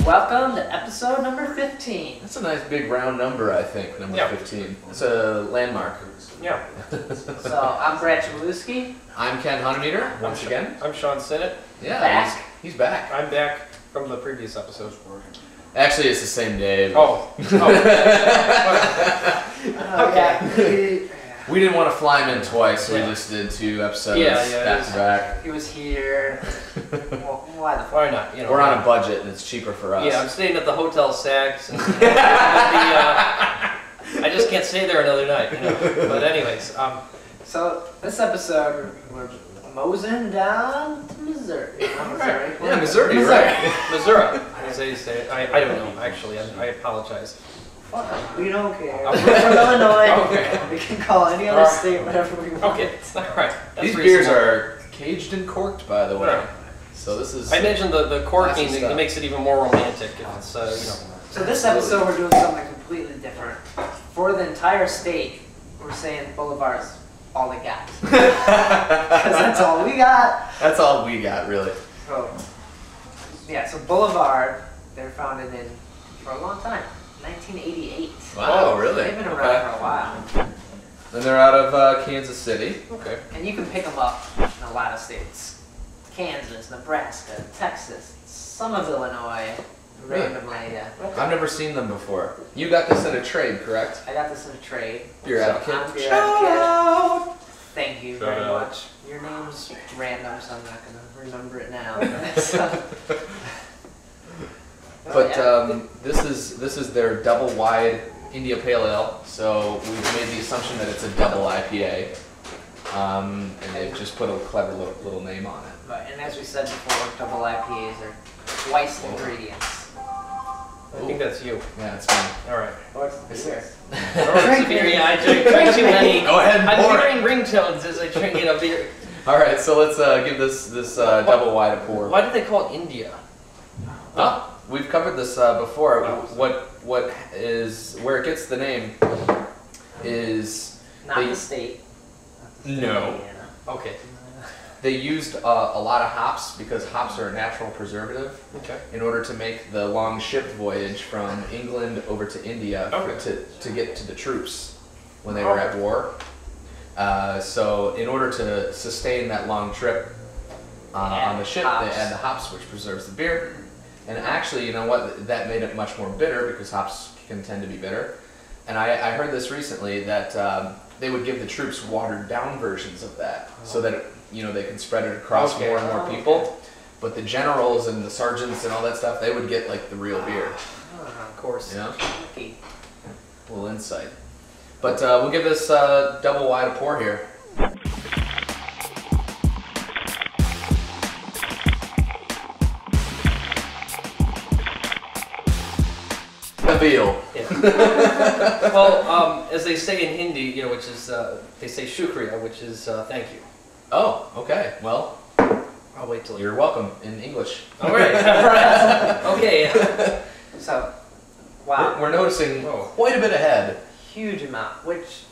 Welcome to episode number 15. That's a nice big round number, I think, number 15. It's a landmark. Yeah. So, I'm Chmielewski. I'm Ken Hunnemeder, once again. I'm Shaun Sinnott. Yeah, Back. He's back. I'm back from the previous episode. Actually, it's the same day. Oh. Okay. We didn't want to fly him in twice, so we just did 2 episodes back to back. He was here. Well, why the fuck? Why not? You know, We're on a budget, and it's cheaper for us. Yeah, I'm staying at the Hotel Saks. And, I just can't stay there another night. You know? But anyways, So, this episode, we're moseying down to Missouri. Right. Yeah, Missouri, right? Missouri, as they say. I don't know, actually. I apologize. We don't care. We're from Illinois. Okay. We can call any other state whatever we want. Okay, all right. That's These reasonable. beers are caged and corked, by the way. Right. So this is... I imagine the corking classy stuff. makes it even more romantic if it's, you know. So this episode we're doing something completely different. For the entire state, we're saying Boulevard's all they got. Because that's all we got. That's all we got, really. So, yeah, so Boulevard, they were founded for a long time. 1988. Wow, really? They've been around for a while. Then they're out of Kansas City. Okay. And you can pick them up in a lot of states. Kansas, Nebraska, Texas, some of Illinois, randomly, yeah. I've never seen them before. You got this in a trade, correct? I got this in a trade. Beer advocate. I'm beer advocate. Thank you Shout very out. much. Your name's random, so I'm not going to remember it now. So- But yeah. this is their double wide India Pale Ale. So we've made the assumption that it's a double IPA, and they've just put a clever little name on it. Right, and as we said before, double IPAs are twice the ingredients. I think that's you. Yeah, it's fine. All right. What's the beer? Drink beer. Yeah, I drink too many. Go ahead and I'm pour it. hearing ringtones as I drink a beer. All right, so let's give this double wide a pour. Why do they call it India? Oh, we've covered this before. What is where it gets the name is Not they, the state. No. Indiana. Okay. They used a lot of hops because hops are a natural preservative Okay. in order to make the long ship voyage from England over to India to get to the troops when they were at war. So in order to sustain that long trip on the ship, they add the hops, which preserves the beer. And actually, you know what? That made it much more bitter because hops can tend to be bitter. And I heard this recently that they would give the troops watered down versions of that so that they can spread it across more and more people. But the generals and the sergeants and all that stuff, they would get like the real beer. Of course. You know? Okay. A little insight. But we'll give this double wide a pour here. Veal. Yeah. Well, as they say in Hindi, which is they say shukriya, which is thank you. Oh, okay. Well, I'll wait till you're welcome in English. All right. All right. Okay. So, wow. We're noticing quite a bit ahead. Huge amount, which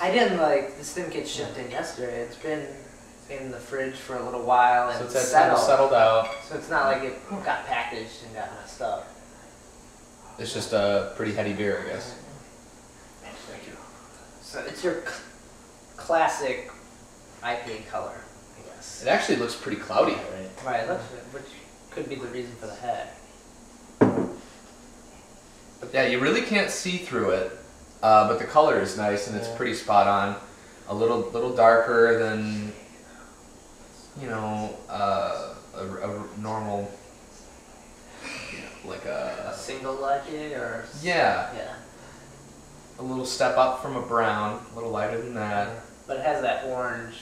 I didn't like. This didn't get shipped in yesterday. It's been in the fridge for a little while and So it's settled out. So it's not like it got packaged and got messed up. It's just a pretty heady beer, I guess. So it's your classic IPA color, I guess. It actually looks pretty cloudy, right? Right, which could be the reason for the head. But yeah, you really can't see through it, but the color is nice and it's pretty spot on. A little darker than, a normal, like A single IPA or yeah, yeah. a little step up from a brown, a little lighter than that. But it has that orange,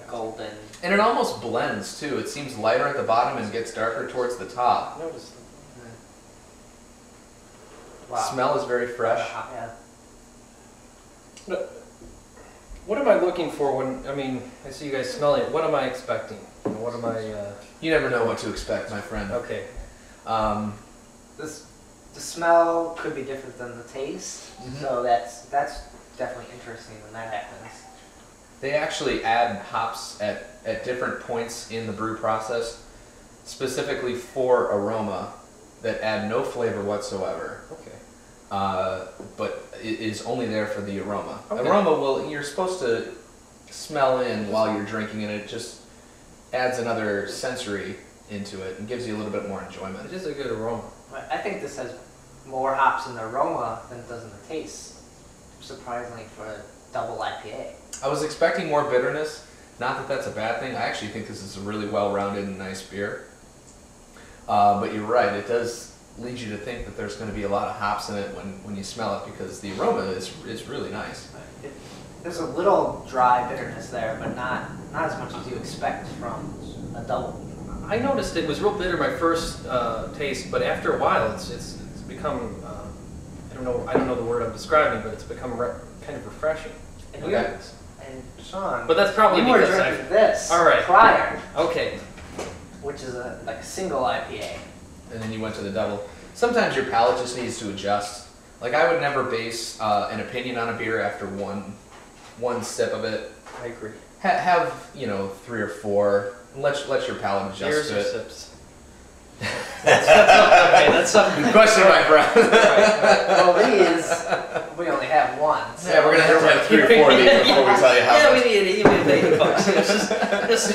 golden. And it almost blends too. It seems lighter at the bottom and gets darker towards the top. Notice. Wow. Smell is very fresh. Yeah. What am I looking for when I see you guys smelling it? What am I expecting? What am I? You never know what to expect, my friend. Okay. The smell could be different than the taste, Mhm. so that's definitely interesting when that happens. They actually add hops at different points in the brew process, specifically for aroma. that add no flavor whatsoever. Okay. But it is only there for the aroma. Okay. Aroma you're supposed to smell in while you're drinking, and it just adds another sensory into it and gives you a little bit more enjoyment. It is a good aroma. I think this has more hops in the aroma than it does in the taste, surprisingly for a double IPA. I was expecting more bitterness. Not that that's a bad thing. I actually think this is a really well-rounded and nice beer. But you're right, it does lead you to think that there's going to be a lot of hops in it when you smell it, because the aroma is really nice. There's a little dry bitterness there, but not as much as you expect from a double. I noticed it was real bitter my first taste, but after a while, it's become I don't know the word I'm describing, but it's become kind of refreshing. And, Okay. and Shaun, But that's probably you were because drinking this All right. prior, Okay. which is like a single IPA. And then you went to the double. Sometimes your palate just needs to adjust. Like, I would never base an opinion on a beer after one sip of it. I agree. Have 3 or 4. Let your palate adjust Beers to or it. sips? That's something. Good question, my friend. Well, we only have one. So Yeah, we're gonna have to have 3 or 4 of these before we tell you how. Yeah, much. we need even $80. It's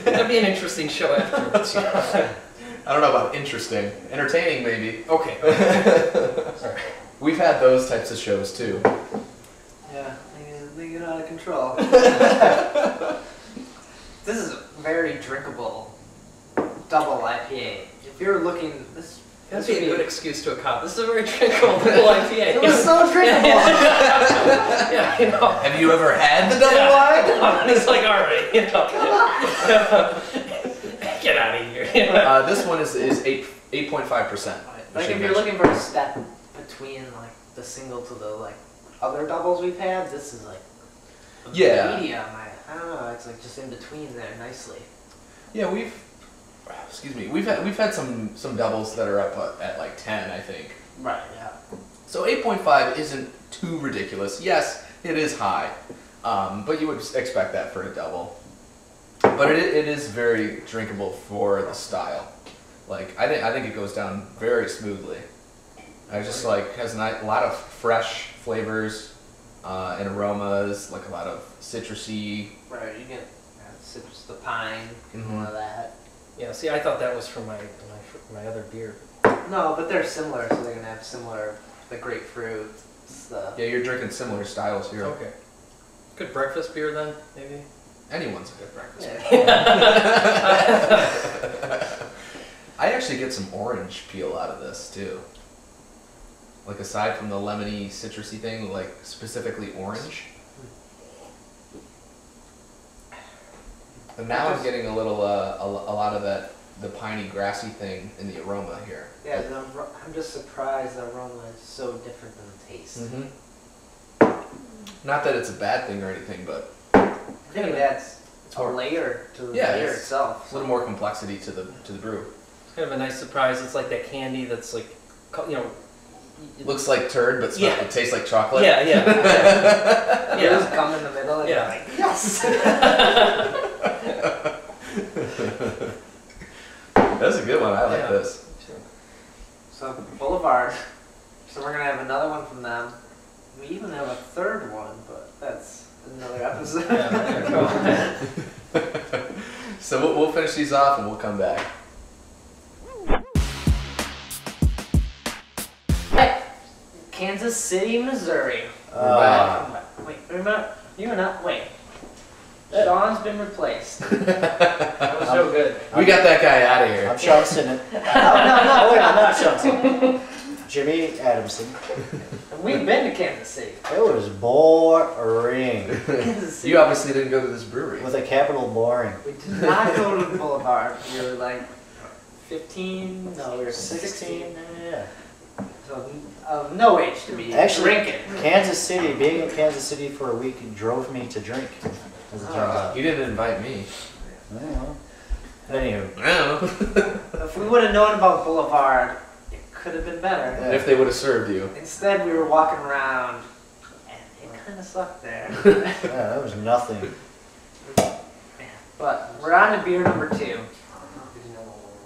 it'll be an interesting show afterwards. I don't know about interesting. Entertaining, maybe. Okay. Sorry. We've had those types of shows too. Yeah, they get out of control. This is a very drinkable double IPA. If you're looking, this That'd be a good excuse to a cop. This is a very drinkable double IPA. It was so drinkable. Yeah, you know. Have you ever had the double Yeah. wide? And it's like, all right, you know. Get out of here. You know? This one is 8.5%. Like if you're looking for a step between like the single to the like other doubles we've had, this is like a Yeah. medium. I don't know. It's like just in between there nicely. Yeah, we've had some doubles that are up at like 10, I think. Right. Yeah. So 8.5 isn't too ridiculous. Yes, it is high, but you would expect that for a double. But it is very drinkable for the style. Like I think it goes down very smoothly. I just like has a lot of fresh flavors and aromas, like a lot of citrusy. Right. You get citrus, the pine, get Mhm. more of that. Yeah, see, I thought that was from my other beer. No, but they're similar, so they're gonna have similar, the grapefruit stuff. Yeah, you're drinking similar styles here. Okay. Good breakfast beer then, maybe? Anyone's a good breakfast. Yeah. I actually get some orange peel out of this too. Like aside from the lemony, citrusy thing, like specifically orange. And now I'm getting a little, a lot of the piney, grassy thing in the aroma here. Yeah, I'm just surprised the aroma is so different than the taste. Mm-hmm. Not that it's a bad thing or anything, but I think it adds a more- layer to the Yeah, beer it's itself. a little more complexity to the brew. It's kind of a nice surprise. It's like that candy that's like, you know. It looks like turd, but Yeah. it tastes like chocolate. Yeah, yeah. You just come in the middle and Yeah. you're like, yes! That's a good one. I like Yeah. this. So Boulevard. So we're gonna have another one from them. We even have a third one, but that's another episode. Yeah, there you go. So we'll finish these off and we'll come back. Hey, Kansas City, Missouri. We're back. Wait, remember? You were not. Wait. Shaun's been replaced. That was so good. We got that guy out of here. I'm Shaun Sinnott. No, Oh, wait, I'm not Shaun Sinnott. Jimmy Adamson. We've been to Kansas City. It was boring. Kansas City. You obviously didn't go to this brewery. With a capital boring. We did not go to the Boulevard. We were like 15. No, we were 16. Yeah. So no age to be Actually, drinking. Kansas City, being in Kansas City for a week drove me to drink, as it turns out. You didn't invite me. Well, anywho. If we would have known about Boulevard, it could have been better. And if they would have served you. Instead, we were walking around, and it kind of sucked there. Yeah, that was nothing. But we're on to beer number 2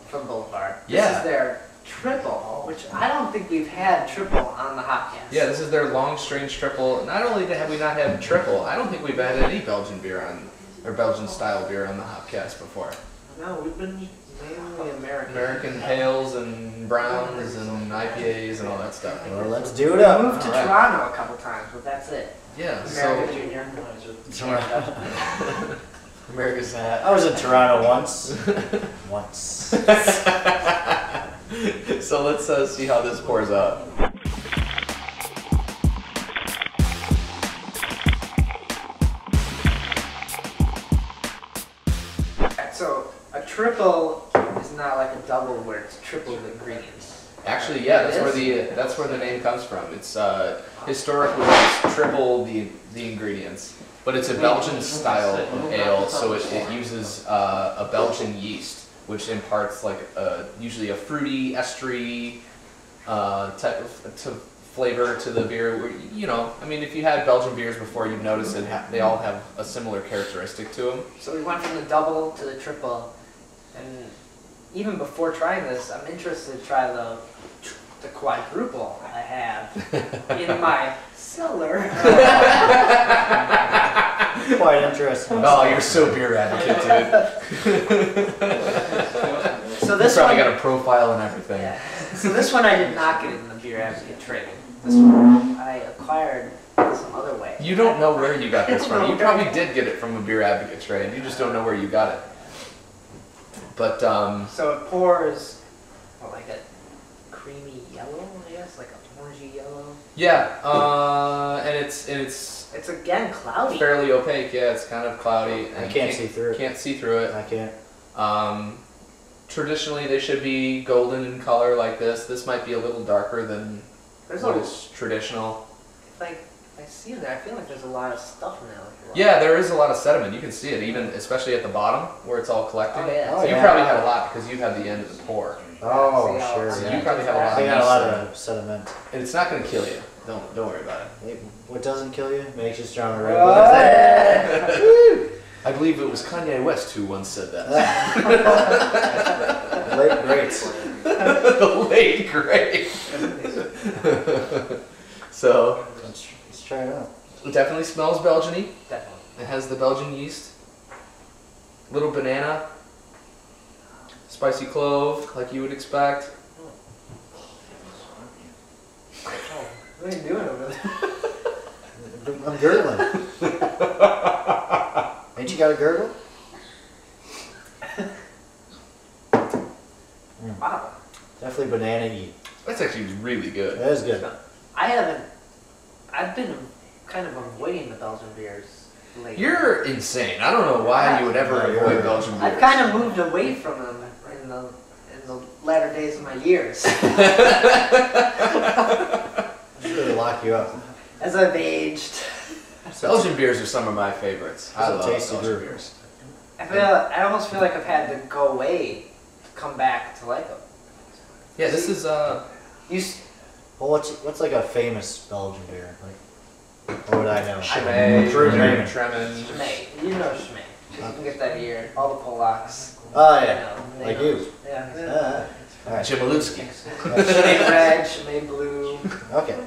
from Boulevard. This Yeah. is their Tripel, which I don't think we've had Tripel on the HopCast. Yeah, this is their Long Strange Tripel. Not only have we not had Tripel, I don't think we've had any Belgian beer or Belgian style beer on the HopCast before. No, we've been mainly American. American pales and browns and IPAs and all that stuff. Well, let's do it up. We moved to Toronto a couple times, but that's it. Yeah, America Junior. America's hat. I was in Toronto once. Once. So let's see how this pours out. So a triple is not like a double where it's triple the ingredients. Actually, yeah, that's where the name comes from. It's historically it's triple the ingredients, but it's a Belgian style ale, so it uses a Belgian yeast, which imparts like usually a fruity, estery type of flavor to the beer. You know, I mean, if you had Belgian beers before, you'd notice they all have a similar characteristic to them. So we went from the double to the triple, and even before trying this, I'm interested to try the quadruple I have in my cellar. Quite interesting. Oh, you're so beer advocate, dude. So this probably one got a profile and everything. Yeah. So this one I did not get in the beer advocate trade. This one I acquired some other way. You don't know where you got this from. You probably did get it from a beer advocate trade. You just don't know where you got it. But so it pours like a creamy yellow, I guess, like a orangey yellow. yeah, and it's again cloudy. fairly opaque. Yeah, it's kind of cloudy. I And can't see through it. Can't see through it. I can't. Traditionally, they should be golden in color like this. This might be a little darker than what is traditional. Like I see it there. I feel like there's a lot of stuff in there. Like Yeah, there is a lot of sediment. You can see it, even especially at the bottom where it's all collecting. Oh, yeah. So Oh, you yeah. probably had a lot because you have the end of the pour. Oh, See how sure. it's- So Yeah. you probably have a lot. I of got a lot yeast of sediment. and it's not going to kill you. Don't worry about it. Hey, what doesn't kill you makes you stronger. What? I believe it was Kanye West who once said that. Late greats. The late great. So Let's try it out. it definitely smells Belgian-y. Definitely. It has the Belgian yeast. Little banana. Spicy clove, like you would expect. Oh, what are you doing over there? I'm gurgling. Ain't you got a gurgle? Wow. Definitely banana-y. That's actually really good. That is good. I've been kind of avoiding the Belgian beers lately. You're insane. I don't know why you would ever Yeah, avoid you're- Belgian beers. I've kind of moved away from them in the latter days of my years. It's really lock you up. As I've aged, Belgian beers are some of my favorites. I It's a love tasty Belgian brew. beers. I almost feel like I've had to go away to come back to like them. Yeah, this is Well, what's like a famous Belgian beer? Like, what would I know? Chimay, Chimay. Tremen. Schmay. You know Schmay. You can get that here. All the Polacks. Oh You yeah, know, they like know. you. Yeah. All right. Chmielewski. Schmay red, Schmay blue. Okay.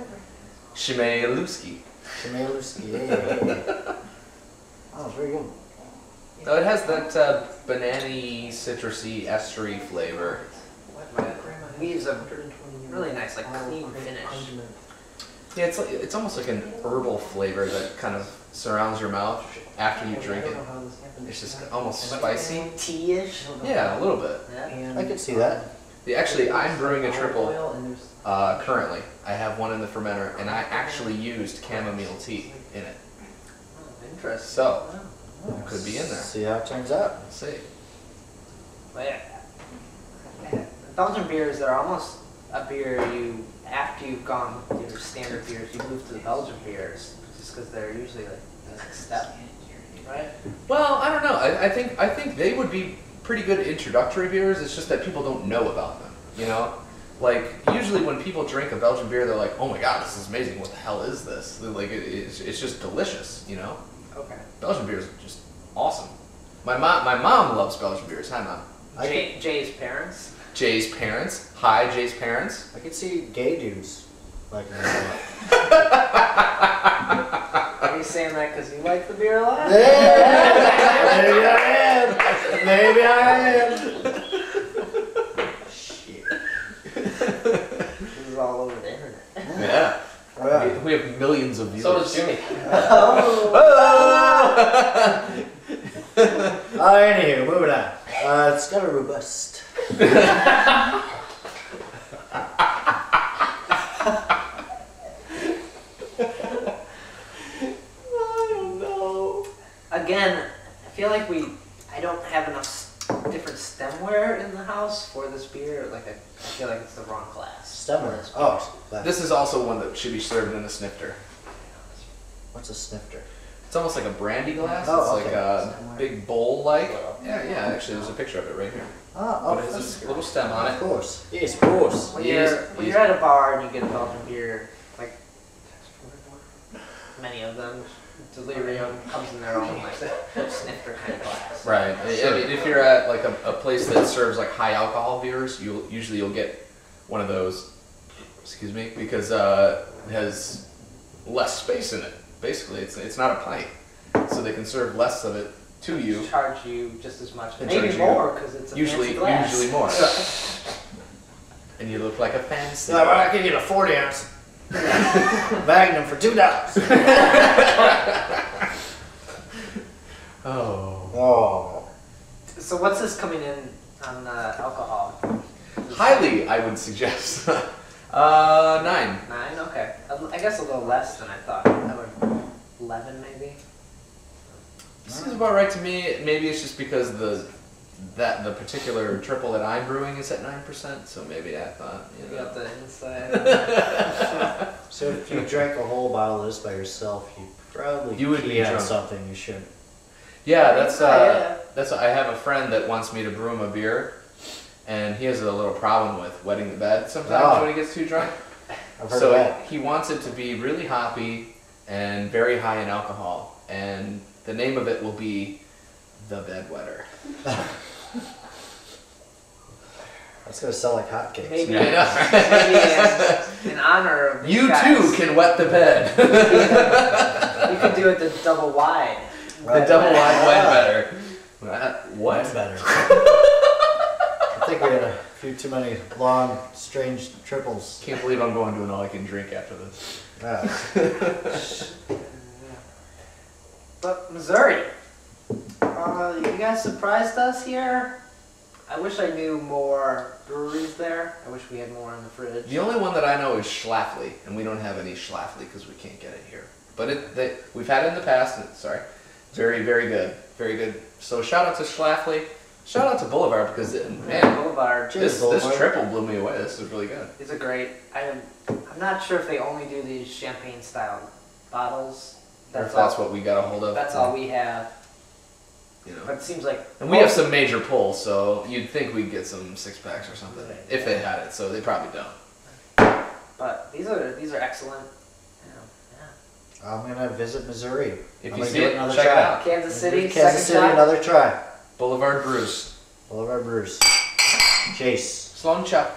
Chmielewski. Chmielewski. Yeah. Oh, very good. No, it has that banana-y, citrusy, estery flavor. Leaves a really nice, like clean finish. Yeah, it's almost like an herbal flavor that kind of surrounds your mouth after you drink it. It's just almost spicy. Tea-ish. Yeah, a little bit. Yeah. I could see that. Actually, I'm brewing a triple currently. I have one in the fermenter, and I actually used chamomile tea in it. Interesting. So, it could be in there. See how it turns out. Let's see. But yeah, Belgian beers, they're almost a beer you, after you've gone with your standard beers, you move to the Belgian beers, just because they're usually like the next step, right? Well, I don't know. I think they would be pretty good introductory beers. It's just that people don't know about them. You know, like usually when people drink a Belgian beer, they're like, "Oh my God, this is amazing! What the hell is this?" They're like it's just delicious. You know, Okay. Belgian beers are just awesome. My mom loves Belgian beers. Hi, Mom. Jay's parents. Jay's parents. Hi, Jay's parents. I could see gay dudes like that. Are you saying that because you like the beer a lot? Maybe I am. Maybe I am. Shit. This is all over the internet. Yeah. Oh, yeah. We have millions of viewers. So does Jimmy. Anywho, moving on. It's got a robust. Again, I feel like I don't have enough different stemware in the house for this beer. Like I feel like it's the wrong glass. Stemware. Oh, This is also one that should be served in a snifter. what's a snifter? It's almost like a brandy glass. Oh, it's okay. like a big bowl-like. Yeah, actually, there's a picture of it right here. Oh, But it has this little stem on of it. course. Yes, of course. When Yes, you're at a bar and you get a Belgian beer, like many of them, Delirium comes in their own like snifter kind of glass. Right. I mean, if you're at like a place that serves like high alcohol beers, you'll get one of those. Excuse me, because it has less space in it. Basically, it's not a pint, so they can serve less of it to you. Charge you just as much, They maybe charge you more because it's a Usually fancy glass. more. And you look like a fancy. Yeah, well, I can get a 40 ounce Magnum for $2. Oh. Oh. So what's this coming in on alcohol? Highly, I would suggest. 9. 9? Okay. I guess a little less than I thought. I would 11 maybe. Seems about right to me. Maybe it's just because the particular triple that I'm brewing is at 9%, so maybe I thought, You got the inside. So if you drank a whole bottle of this by yourself, you would be on drunk. something you shouldn't. Yeah, that's Yeah. I have a friend that wants me to brew him a beer, and he has a little problem with wetting the bed sometimes when he gets too drunk. I've heard So of that. he wants it to be really hoppy and very high in alcohol, and the name of it will be the Bedwetter. That's gonna sell like hotcakes. Maybe, Yeah. maybe in honor of these You guys, too can wet the bed. You could do it the double wide. The double wide Bedwetter. What? Mine's better. I think we had a few too many long, strange triples. Can't believe I'm going to an all-I-can-drink after this. But Missouri, you guys surprised us here. I wish I knew more breweries there. I wish we had more in the fridge. The only one that I know is Schlafly, and we don't have any Schlafly because we can't get it here. But we've had it in the past, and very, very good. Very good. So shout out to Schlafly. Shout out to Boulevard because, man, Boulevard. this triple blew me away. This is really good. It's a great. I'm not sure if they only do these champagne style bottles. Or if that's what we got a hold of. That's all we have. You know. But it seems like. And we have some major pulls, so you'd think we'd get some 6-packs or something if they had it. So they probably don't. But these are excellent. I'm gonna visit Missouri. If I'm you gonna see give it, another check try. it out. Kansas City, Kansas second City, shot. another try. Boulevard Brews. Boulevard Brewers. Chase. Sloan Chuck.